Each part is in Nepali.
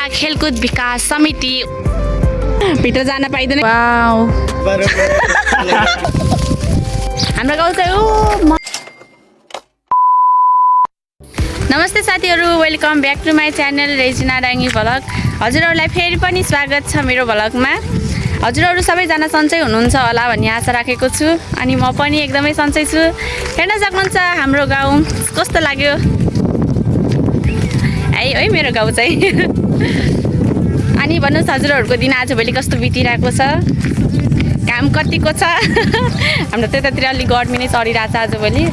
खेलकुद विकास समिति भित्र जान पाइदैन। वाउ हाम्रो गाउँ चाहिँ नमस्ते साथीहरू, welcome back to my channel Regina Dangi vlog. हजुरहरूलाई फेरि पनि स्वागत छ मेरो भ्लगमा। हजुरहरू सबैजना सन्चै हुनुहुन्छ होला भन्ने आशा राखेको छु अनि म पनि एकदमै सन्चै छु। हेर्न सक्नुहुन्छ हाम्रो गाउँ कस्तो लाग्यो है मेरो गाउँ चाहिँ। अनि भन्नुहोस् हजुरहरूको दिन आजभोलि कस्तो बितिरहेको छ, काम कतिको छ। हाम्रो त्यतातिर अलिक गर्मी नै चढिरहेको छ आजभोलि।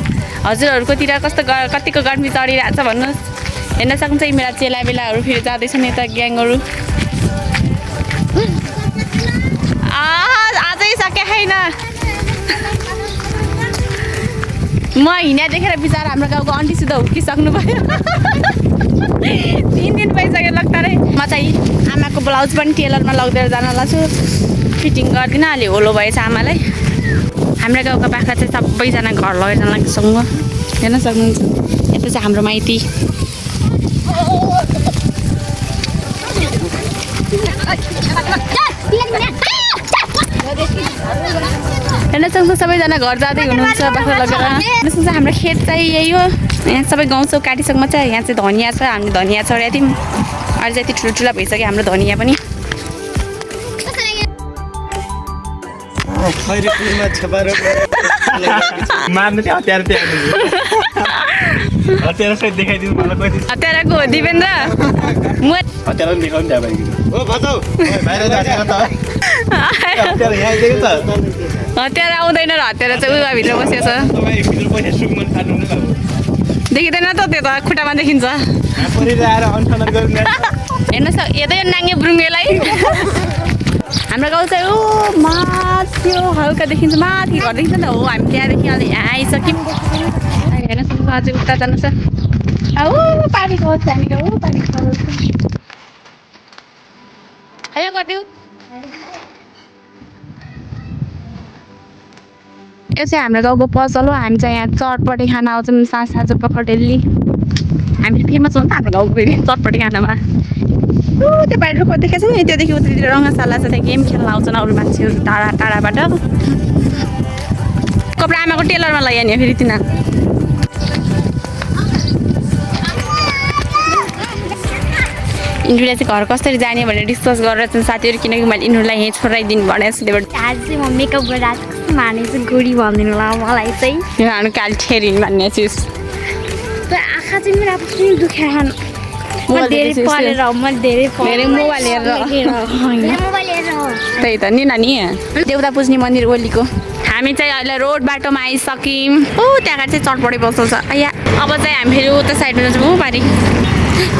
हजुरहरूकोतिर कतिको गर्मी चढिरहेको छ भन्नुहोस्। हेर्न सक्नुहुन्छ मेरा चेला बेलाहरू फेरि जाँदैछन् यता ग्याङहरू। आजै सके छैन म हिँड्या देखेर बिचरा हाम्रो गाउँको आन्टी सुधा हुर्किसक्नु भयो। 3 दिन भइसक्यो लग्तारै। म चाहिँ आमाको ब्लाउज पनि टेलरमा लगिदिएर जान लाग्छु, फिटिङ गर्दिनँ। अलि होलो भएछ आमालाई। हाम्रो गाउँको बाख्रा चाहिँ सबैजना घर लगेर जान लाग्छौँ। हेर्न सक्नुहुन्छ यता चाहिँ हाम्रो माइती। हेर्न सक्छ सबैजना घर जाँदै हुनुहुन्छ बाख्रा लगेर। हेर्न सक्छ हाम्रो खेत चाहिँ यही हो। यहाँ सबै गाउँछौँ काटिसकेमा चाहिँ यहाँ चाहिँ धनियाँ छ। हामी धनियाँ छर्या थियौँ, अहिले चाहिँ यति ठुल्ठुला भइसक्यो हाम्रो धनियाँ पनि। हतियारको हो दिपेन्द्र। हतियार आउँदैन र हतियार चाहिँ उयो भित्र बसेको छ। देखिँदैन त त्यो त खुट्टामा देखिन्छ। हेर्नुहोस् यतै नाङ्गे ब्रुङ्गेलाई। हाम्रो गाउँ चाहिँ माथि हल्का देखिन्छ, माथि घर देखिन्छ नि त हो। हामी त्यहाँदेखि अहिले यहाँ आइसक्यौँ। हेर्न सक्नुहुन्छ अझै उता जानु छ। पानी खाओस् हामीको पानी खाओस्। आयो गरिदिउ। यो चाहिँ हाम्रो गाउँको पसल हो। हामी चाहिँ यहाँ चटपटी खाना आउँछौँ साँझ पख डेली। हामी फेमस हो नि त हाम्रो गाउँको फेरि चटपटी खानामा। त्यो बाहिर देखेको छ नि, त्योदेखि उतातिर रङ्गशाला छ, त्यहाँ गेम खेल्न आउँछन् अरू मान्छेहरू टाढा टाढाबाट। कपडा आमाको टेलरमा लैहाल्ने फेरि तिनीहरू। इन्डुलाई चाहिँ घर कसरी जाने भनेर डिस्कस गरेर चाहिँ साथीहरू, किनकि मैले इन्डुलाई यहीँ छोडाइदिनु भनेको छु। त्यही आज चाहिँ म मेकअप गरेर आज कस्तो माने चाहिँ गोरी भनिदिनु होला मलाई चाहिँ। यो हानु काली ठेरिन् भन्ने चिज। आँखा चाहिँ मेरो अब किन दुखाएन। म धेरै मोबाइल हेरेर त्यही त नि नानी। देउता पुज्ने मन्दिर ओलीको। हामी चाहिँ अहिले रोड बाटोमा आइसक्यौँ। त्यहाँ चाहिँ चटपटे बसल छ। अब चाहिँ हामी फेरि उता साइडमा जान्छौँ। पारि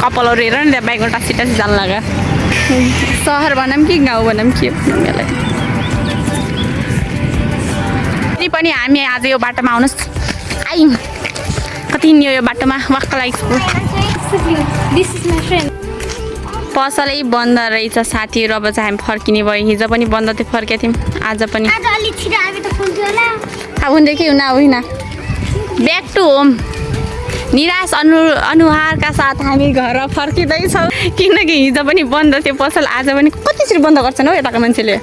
कपालहरू हेर नि त्यहाँ बाइकमा टाँसी टाँसी जानु लाग्यो। सहर भनौँ कि गाउँ भनौँ के फेरि पनि हामी आज यो बाटोमा आउनुहोस्। आयौँ कति नि यो बाटोमा वाक्क लागेको। पसलै बन्द रहेछ साथीहरू। अब चाहिँ हामी फर्किने भयो। हिजो पनि बन्द थियो, फर्केको थियौँ। आज पनि हुन्छ कि होइन। ब्याक टु होम निराश अनुहारका साथ हामी घर फर्किँदैछौँ, किनकि हिजो पनि बन्द थियो पसल। आज पनि कतिसरी बन्द गर्छन् हौ यताको मान्छेले।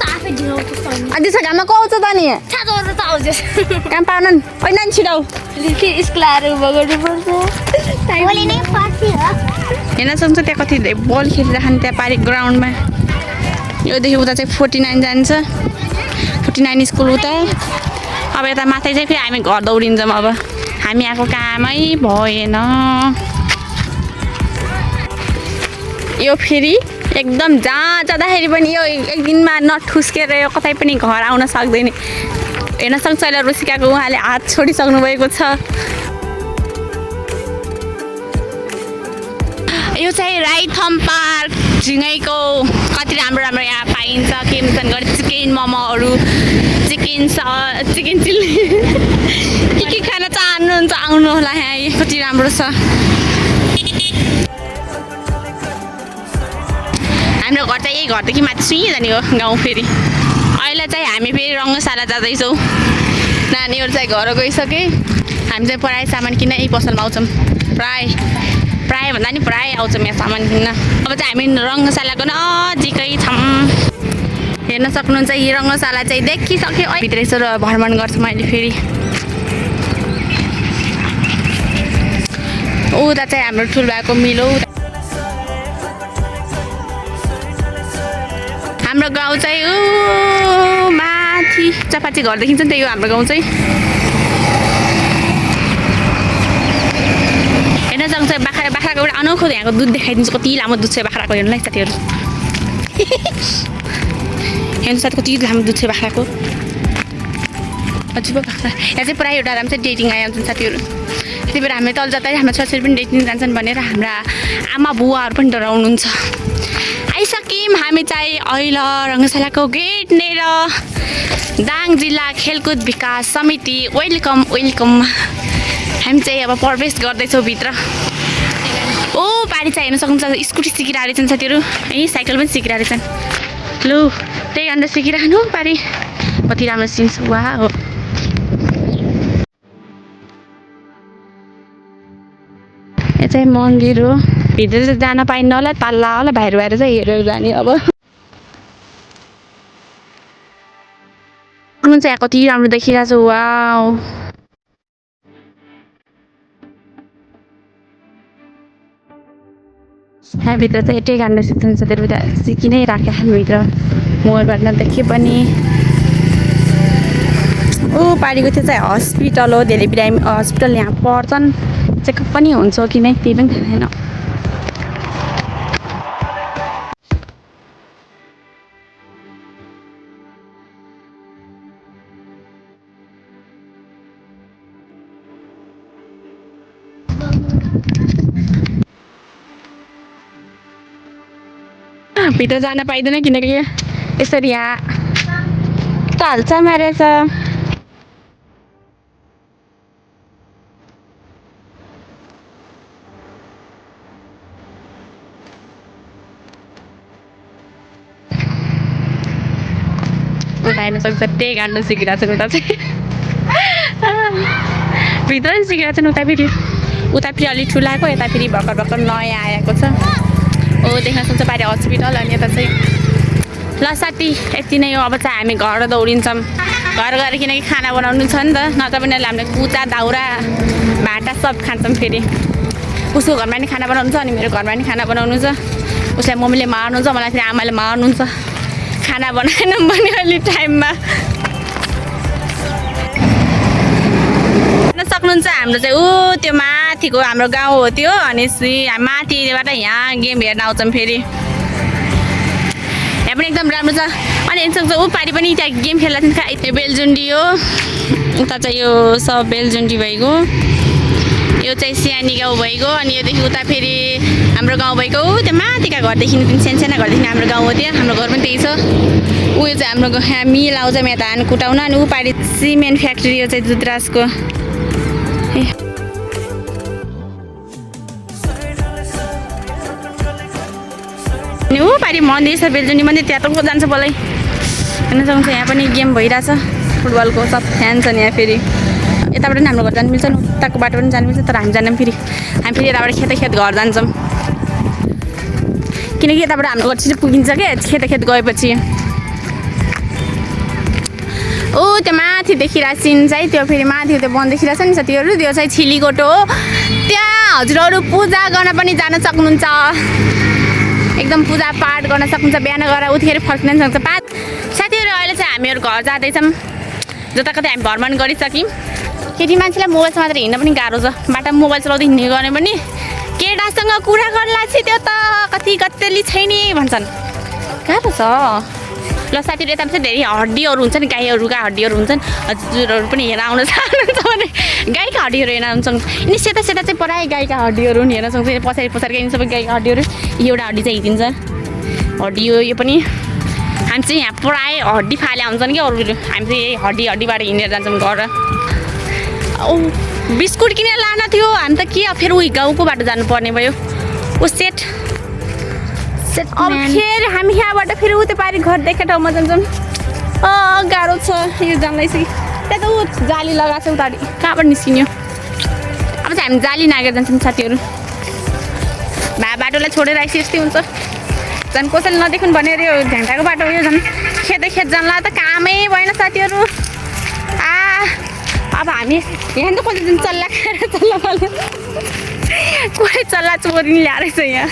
अझै छ घाममा को आउँछ त नि काम पाउनु होइन नि छिराउ स्कुल आएर उभो गर्नुपर्छ। हेर्न सक्छ त्यहाँ कति बल खेलिरहेको त्यहाँ पारि ग्राउन्डमा। योदेखि उता चाहिँ 49 जान्छ, 49 स्कुल उता। अब यता माथि चाहिँ फेरि हामी घर दौडिन्छौँ। अब हामी आएको कामै भएन। यो फेरि एकदम जहाँ जाँदाखेरि पनि यो एक दिनमा नठुस्केर यो कतै पनि घर आउन सक्दैन। हेर्न सक्छ अहिले रुसिकाको उहाँले हात छोडिसक्नु भएको छ। यो चाहिँ राइथम पार्क झिँगैको कति राम्रो राम्रो यहाँ पाइन्छ। के भन्छन् गरी चिकन मोमोहरू, चिकन चिल्ली के खान चाहनुहुन्छ आउनु होला। यहाँ कति राम्रो छ। हाम्रो घर चाहिँ यही घरदेखि माथि सुई जाने हो गाउँ। फेरि अहिले चाहिँ हामी फेरि रङ्गशाला जाँदैछौँ। नानीहरू चाहिँ घर गइसके। हामी चाहिँ पढाइ सामान किन यही पसलमा आउँछौँ। प्राय भन्दा नि प्राय आउँछौँ यहाँ सामान किन्न। अब चाहिँ हामी रङ्गशालाको नजिकै छौँ। हेर्न सक्नुहुन्छ यो रङ्गशाला चाहिँ देखिसक्यो। भित्र यसो भ्रमण गर्छु मैले फेरि। उता चाहिँ हाम्रो ठुलबाको मिलो। हाम्रो गाउँ चाहिँ माथि चापाची घर देखिन्छ नि त यो हाम्रो गाउँ चाहिँ। हेर्न सक्छ बाख्राको एउटा अनौठो यहाँको दुध देखाइदिन्छु। कति लामो दुध छ बाख्राको हेर्नुलाई साथीहरू। हेर्नु साथ कति लामो दुध छ बाख्राको। हजुर बाख्रा यहाँ चाहिँ प्रायः एउटा राम्रो चाहिँ डेटिङ आइहाल्छन् साथीहरू। त्यति बेला हामी तल जाँदाखेरि हाम्रो छोराछोरी पनि डेटिङ जान्छन् भनेर हाम्रा आमा बुवाहरू पनि डराउनुहुन्छ। आइसक्यौँ हामी चाहिँ अहिले रङ्गशालाको गेटनेर। दाङ जिल्ला खेलकुद विकास समिति वेलकम वेलकम। हामी चाहिँ अब प्रवेश गर्दैछौँ भित्र। ओ पारी चाहिँ हेर्न सक्नुहुन्छ स्कुटी सिकिरहेको रहेछन् साथीहरू। ए साइकल पनि सिकिरहेको रहेछन्। लु त्यही अन्त सिकिरहनु पारी। कति राम्रो सिन्स वा हो। यो चाहिँ मन्दिर हो। भित्र चाहिँ जान पाइन्न होला तल्ला होला बाहिर बाहिर चाहिँ हेरेर जाने अब। कुन चाहिँ कति राम्रो देखिरहेको छ वाउ। यहाँभित्र चाहिँ एटै गाड्न सिक्छन् साथीहरू। सिकि नै राख्यो हामीभित्र मोबाइलबाट नदेखे पनि। ऊ पारीको त्यो चाहिँ हस्पिटल हो। धेरै बिरामी हस्पिटल यहाँ पर्छन्। चेकअप पनि हुन्छ कि नै त्यही पनि थाहा छैन। भित्र जान पाइँदैन किनकि यसरी यहाँ त हाल्चामा रहेछ। हेर्न सक्छ त्यही गाड्नु सिकिरहेको छ उता चाहिँ। भित्र पनि सिकिरहेको छन् उता फेरि। उता फेरि अलिक ठुलाको यता फेरि भर्खर भर्खर नयाँ आएको छ। ओ देख्न सक्छ पारि हस्पिटल अनि यता चाहिँ। ल साथी यति नै हो। अब चाहिँ हामी घर दौडिन्छौँ। घर गएर किनकि खाना बनाउनु छ नि त। नत्र पनि हामीले कुचा दाउरा भाँटा सब खान्छौँ फेरि। उसको घरमा नि खाना बनाउनु छ अनि मेरो घरमा नि खाना बनाउनु छ। उसलाई मम्मीले मार्नुहुन्छ मलाई फेरि आमाले मार्नुहुन्छ। खाना बनाएन भने अलि टाइममा। हेर्न सक्नुहुन्छ हाम्रो चाहिँ त्यो माथिको हाम्रो गाउँ हो त्यो। अनि माथिबाट यहाँ गेम हेर्न आउँछौँ फेरि। यहाँ पनि एकदम राम्रो छ। अनि हेर्न सक्छ पारि पनि त्यहाँ गेम खेल्दा थियो। बेलजुन्डी हो। उता चाहिँ यो सब बेलजुन्डी भइगयो। यो चाहिँ सानी गाउँ भइगयो। अनि योदेखि उता फेरि हाम्रो गाउँ भइगयो। त्यो माथिका घरदेखि साना घरदेखि हाम्रो गाउँ हो त्यहाँ। हाम्रो घर पनि त्यही छ। उयो चाहिँ हाम्रो यहाँ मिल आउँछ यहाँ धान कुटाउन। अनि ऊ पारि सिमेन्ट फ्याक्ट्री यो चाहिँ दुधराजको। अनि ऊ पारि मन्दिर छ बेलजुन्डी मन्दिर त्यहाँ त को जान्छ बोलै। हेर्न सक्नुहुन्छ यहाँ पनि गेम भइरहेछ फुटबलको सब फ्यान छन् यहाँ फेरि। यताबाट पनि हाम्रो घर जानु मिल्छ उताको बाटो पनि जानु मिल्छ। तर हामी जान्दैनौँ फेरि। हामी फेरि यताबाट खेत घर जान्छौँ किनकि यताबाट हाम्रो घर छिटो पुगिन्छ क्या खेत गएपछि। ओ त्यो माथि देखिरहेको सिन चाहिँ त्यो फेरि माथि त्यो वन देखिरहेछ नि साथीहरू। त्यो चाहिँ छिलीकोटो हो। त्यहाँ हजुरहरू पूजा गर्न पनि जान सक्नुहुन्छ। एकदम पूजा पाठ गर्न सक्नुहुन्छ। बिहान गएर उठेर फर्किन सक्छ। साथीहरू अहिले चाहिँ हामीहरू घर जाँदैछौँ। जता कतै हामी भ्रमण गरिसक्यौँ। केटी मान्छेलाई मोबाइलसँग मात्र हिँड्न पनि गाह्रो छ। बाटोमा मोबाइल चलाउँदै हिँड्ने गर्ने पनि केटासँग कुरा गर्ला चाहिँ त्यो त कति कत्तेली छैन भन्छन्। गाह्रो छ। ल साथीहरू यता चाहिँ धेरै हड्डीहरू हुन्छ नि गाईहरूका हड्डीहरू हुन्छन्। हजुरहरू पनि हेरेर आउन चाहनुहुन्छ भने गाईका हड्डीहरू हेर्न आउनु सक्नुहुन्छ। यिनी सेता चाहिँ प्रायः गाईका हड्डीहरू पनि हेर्न सक्छ। पछाडि यिनी सबै गाईका हड्डीहरू। एउटा हड्डी चाहिँ हिँडिन्छ हड्डी हो यो पनि। हामी चाहिँ यहाँ प्रायः हड्डी फाले आउँछन् क्या अरूहरू। हामी चाहिँ यही हड्डीबाट हिँडेर जान्छौँ घर। औ बिस्कुट किनेर लान थियो। हामी त के फेरि उही गाउँको बाटो जानुपर्ने भयो। ऊ सेट अब फेरि हामी यहाँबाट फेरि उतै पारि घर देखेर ठाउँमा जान्छौँ। गाह्रो छ यो जाँदैछ कि त्यहाँ त ऊ जाली लगाएको छ उता कहाँबाट निस्किने। अब चाहिँ हामी जाली नागेर जान्छौँ साथीहरू। बाटोलाई छोडेर आइसि यस्तै हुन्छ झन् कसैले नदेख्नु भनेर यो झ्याङ्टाको बाटो यो झन् खेतै खेत जानला त कामै भएन साथीहरू अब हामी यहाँ त कसले जुन चल्ला खाएर चल्ला कोही चल्ला चोरी ल्याएर छ यहाँ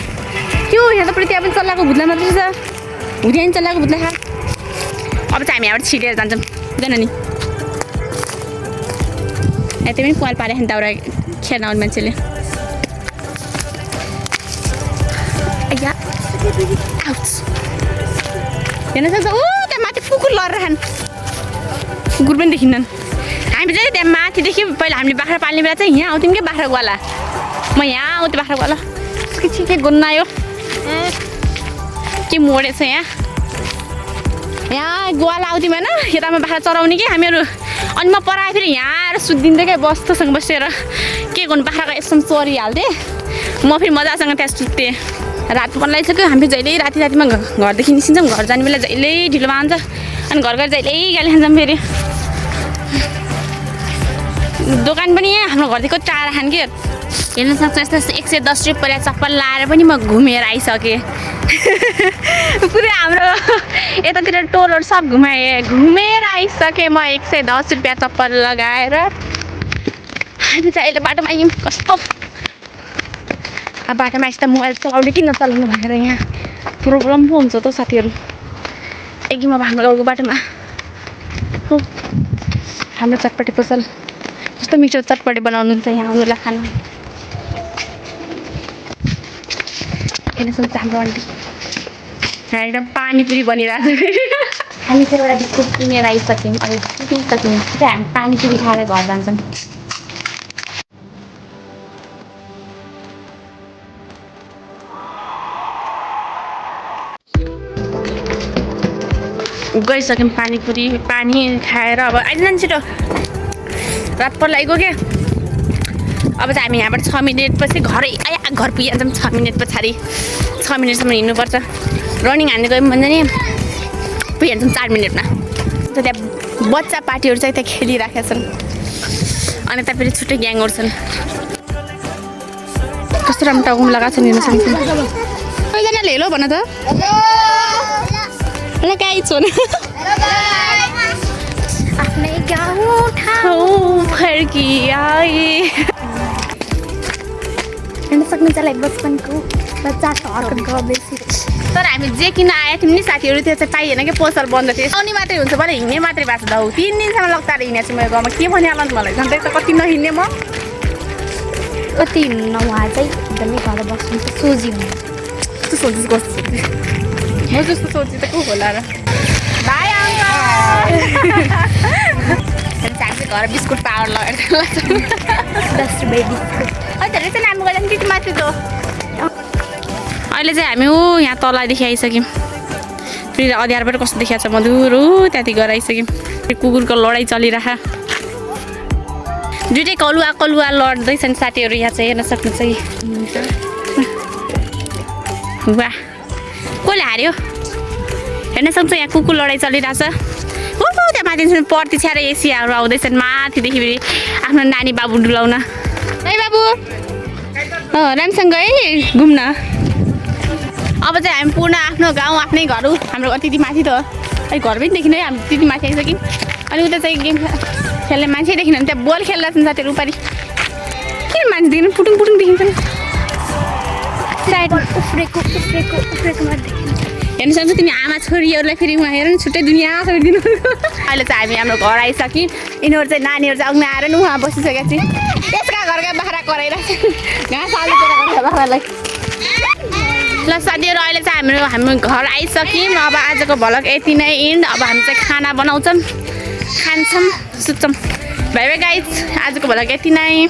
त्यो यहाँ त पुरै त्यहाँ पनि चल्लाको भुत्ला मात्रै छ हुँदैन नि चल्लाको भुत्ला खा अब चाहिँ हामी यहाँबाट छिटेर जान्छौँ हुँदैन नि यतै पनि पाल पारे दाउरा खेल्न आउने मान्छेले हेर्न सक्छ ऊ त्यहाँ माथि कुकुर लडेर खानु कुकुर पनि देखिँदैन हामी चाहिँ त्यहाँ माथिदेखि पहिला हामीले बाख्रा पाल्ने बेला चाहिँ यहाँ आउँथ्यौँ क्या बाख्रा ग्वाला म यहाँ आउँथेँ बाख्रा ग्वाला के गुन्ना आयो के मोडेछ यहाँ ग्वाला आउँथ्यौँ होइन यतामा बाख्रा चराउने कि हामीहरू अनि म पराएँ फेरि यहाँ आएर सुत्दिन्थेँ क्या बस्तोसँग बसेर के गर्नु बाख्राको यसो चरिहाल्थेँ म फेरि मजासँग त्यहाँ सुत्थेँ रात पनि लगाइसक्यो हामी जहिले रातिमा घरदेखि निस्किन्छौँ घर जाने बेला जहिले ढिलो मान्छ अनि घर घर जहिले गाली खान्छौँ फेरि दोकान पनि हाम्रो घरदेखि टाढा खान कि हेर्न सक्छ यस्तो 110 रुपियाँ चप्पल लाएर पनि म घुमेर आइसकेँ पुरै हाम्रो यतातिर टोलहरू सब घुमेर आइसकेँ म 110 रुपियाँ चप्पल लगाएर हामी चाहिँ अहिले बाटोमा आयौँ कस्तो अब बाटोमा आएपछि त मोबाइल चलाउने कि नचलाउनु भनेर यहाँ प्रब्लम पो हुन्छ त साथीहरू एकदिन अब हाम्रो गाउँको बाटोमा हो हाम्रो चटपटे पसल कस्तो मिठो चटपटे बनाउनुहुन्छ यहाँ आउनुलाई खानु हेर्न सक्छ हाम्रो आन्टी एकदम पानीपुरी बनिरहेको छ हामी चाहिँ एउटा बिस्कुट किनेर आइसक्यौँ अहिले किनिसक्यौँ चाहिँ हामी पानीपुरी खाएर घर जान्छौँ गइसक्यौँ पानी खाएर अब आइदिनु छिटो रात पर्लाइगयो क्या अब चाहिँ हामी यहाँबाट 6 मिनट पछि घर पुगिहाल्छौँ 6 मिनट पछाडि 6 मिनटसम्म हिँड्नुपर्छ रनिङ हान्ने गयौँ भन्दा नि पुगिहाल्छौँ 4 मिनटमा त्यहाँ बच्चा पार्टीहरू चाहिँ त्यहाँ खेलिराखेका छन् अनि त्यहाँ फेरि छुट्टै ग्याङहरू छन् कस्तो राम्रो टाउकोमा लगाएको छ नि हेर्न सक्छ कतिजनाले हेलो भन त ल गाई छोन आफ्नै गाउँ ठाउँ फर्की आए हेर्न सक्नुहुन्छ बचपनको बच्चा हर्कनको बेसी तर हामी जे किन आएको थियौँ नि साथीहरू त्यो चाहिँ पाइएन कि पसल बन्द थियो आउने मात्रै हुन्छ भने हिँड्ने मात्रै भएको छ दाउ 3 दिनसम्म लगातार हिँडेको छु मेरो गाउँमा के भनिहाल्नु मलाई झन् त कति नहिँड्ने म कति हिँड्नु उहाँ चाहिँ एकदमै घर बस्नु सोझी हुन्छ कस्तो सोच्छु कस्तो म जस्तो सोच्छु त को होला र भाइ हामी घर बिस्कुट पावर लगाएर 10 रुपियाँ बिस्कुट अहिले धेरै चाहिँ नाम गर्दा त्यति माथि त अहिले चाहिँ हामी यहाँ तलदेखि आइसक्यौँ फेरि अँध्यारोबाट कस्तो देखिएको छ मधुर त्यहाँदेखि गएर आइसक्यौँ कुकुरको लडाइँ चलिरह दुइटै कलुवा लड्दैछन् साथीहरू यहाँ चाहिँ हेर्न सक्नुहुन्छ वाह कसले हार्यो हेर्न सक्छ यहाँ कुकुर लडाइँ चलिरहेछ हो त्यहाँ माथि पर्ती छ्याएर एसियाहरू आउँदैछन् माथिदेखि फेरि आफ्नो नानी बाबु डुलाउन है बाबु राम्रोसँग है घुम्न अब चाहिँ हामी पूर्ण आफ्नो गाउँ आफ्नै घर हो हाम्रो त्यति माथि त अहिले घर पनि देखिन है हामी त्यति माथि आइसक्यौँ अनि उता चाहिँ गेम खेल्ने मान्छे देखिन भने त्यहाँ बल खेल्दैछन् साथीहरू उपारि किन मान्छे देखिन पुटुङ देखिन्छन् साइडमा उफ्रेको हेर्नु सक्छ तिमी आमा छोरीहरूलाई फेरि उहाँ हेर न छुट्टै दुनियाँ छोडिदिनु अहिले चाहिँ हामी हाम्रो घर आइसक्यौँ यिनीहरू चाहिँ नानीहरू चाहिँ अघि आएर नि उहाँ बसिसकेको छु यसका घरका बाख्रा कराइरहेको घाँस हालिदिएर बाख्रालाई ल साथीहरू अहिले चाहिँ हाम्रो घर आइसक्यौँ अब आजको भ्लग यति नै एन्ड अब हामी चाहिँ खाना बनाउँछौँ खान्छौँ सुत्छौँ बाइ बाइ गाइज आजको भ्लग यति नै